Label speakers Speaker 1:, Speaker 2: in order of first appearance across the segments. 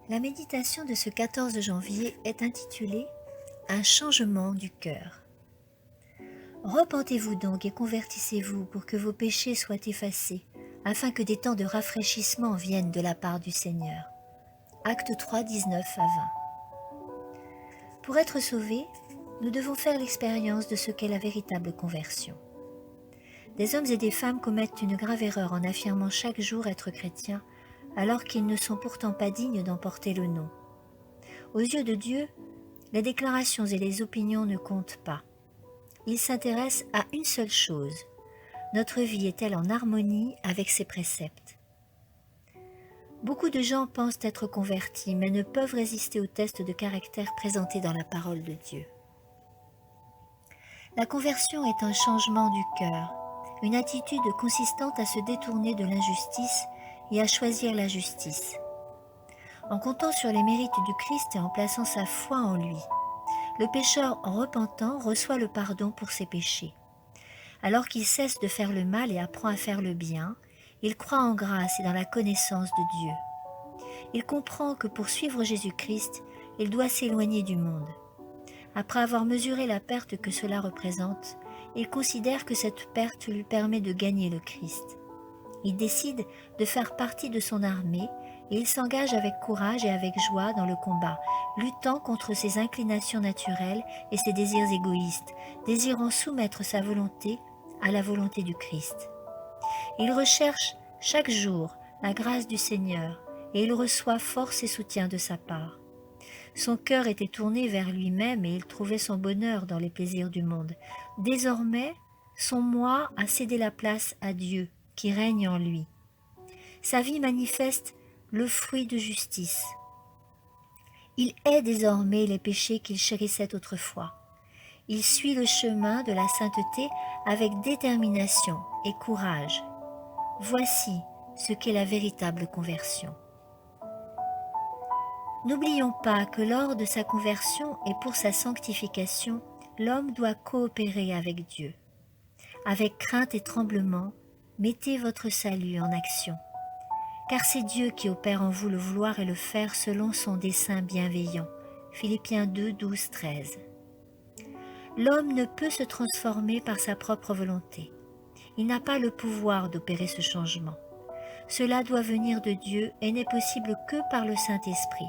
Speaker 1: La méditation de ce 14 janvier est intitulée « Un changement du cœur ». Repentez-vous donc et convertissez-vous pour que vos péchés soient effacés, afin que des temps de rafraîchissement viennent de la part du Seigneur. Acte 3, 19 à 20. Pour être sauvés, nous devons faire l'expérience de ce qu'est la véritable conversion. Des hommes et des femmes commettent une grave erreur en affirmant chaque jour être chrétiens, alors qu'ils ne sont pourtant pas dignes d'en porter le nom. Aux yeux de Dieu, les déclarations et les opinions ne comptent pas. Il s'intéresse à une seule chose. Notre vie est-elle en harmonie avec ses préceptes? Beaucoup de gens pensent être convertis, mais ne peuvent résister au test de caractère présenté dans la parole de Dieu. La conversion est un changement du cœur, une attitude consistante à se détourner de l'injustice et à choisir la justice. En comptant sur les mérites du Christ et en plaçant sa foi en lui, le pécheur en repentant reçoit le pardon pour ses péchés. Alors qu'il cesse de faire le mal et apprend à faire le bien, il croit en grâce et dans la connaissance de Dieu. Il comprend que pour suivre Jésus-Christ, il doit s'éloigner du monde. Après avoir mesuré la perte que cela représente, il considère que cette perte lui permet de gagner le Christ. Il décide de faire partie de son armée et il s'engage avec courage et avec joie dans le combat, luttant contre ses inclinations naturelles et ses désirs égoïstes, désirant soumettre sa volonté à la volonté du Christ. Il recherche chaque jour la grâce du Seigneur et il reçoit force et soutien de sa part. Son cœur était tourné vers lui-même et il trouvait son bonheur dans les plaisirs du monde. Désormais, son moi a cédé la place à Dieu qui règne en lui. Sa vie manifeste le fruit de justice. Il hait désormais les péchés qu'il chérissait autrefois. Il suit le chemin de la sainteté avec détermination et courage. Voici ce qu'est la véritable conversion. N'oublions pas que lors de sa conversion et pour sa sanctification, l'homme doit coopérer avec Dieu. Avec crainte et tremblement, mettez votre salut en action. Car c'est Dieu qui opère en vous le vouloir et le faire selon son dessein bienveillant. Philippiens 2, 12, 13. L'homme ne peut se transformer par sa propre volonté. Il n'a pas le pouvoir d'opérer ce changement. Cela doit venir de Dieu et n'est possible que par le Saint-Esprit.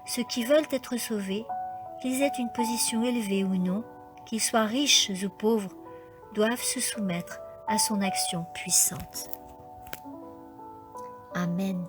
Speaker 1: Ceux qui veulent être sauvés, qu'ils aient une position élevée ou non, qu'ils soient riches ou pauvres, doivent se soumettre à son action puissante. Amen.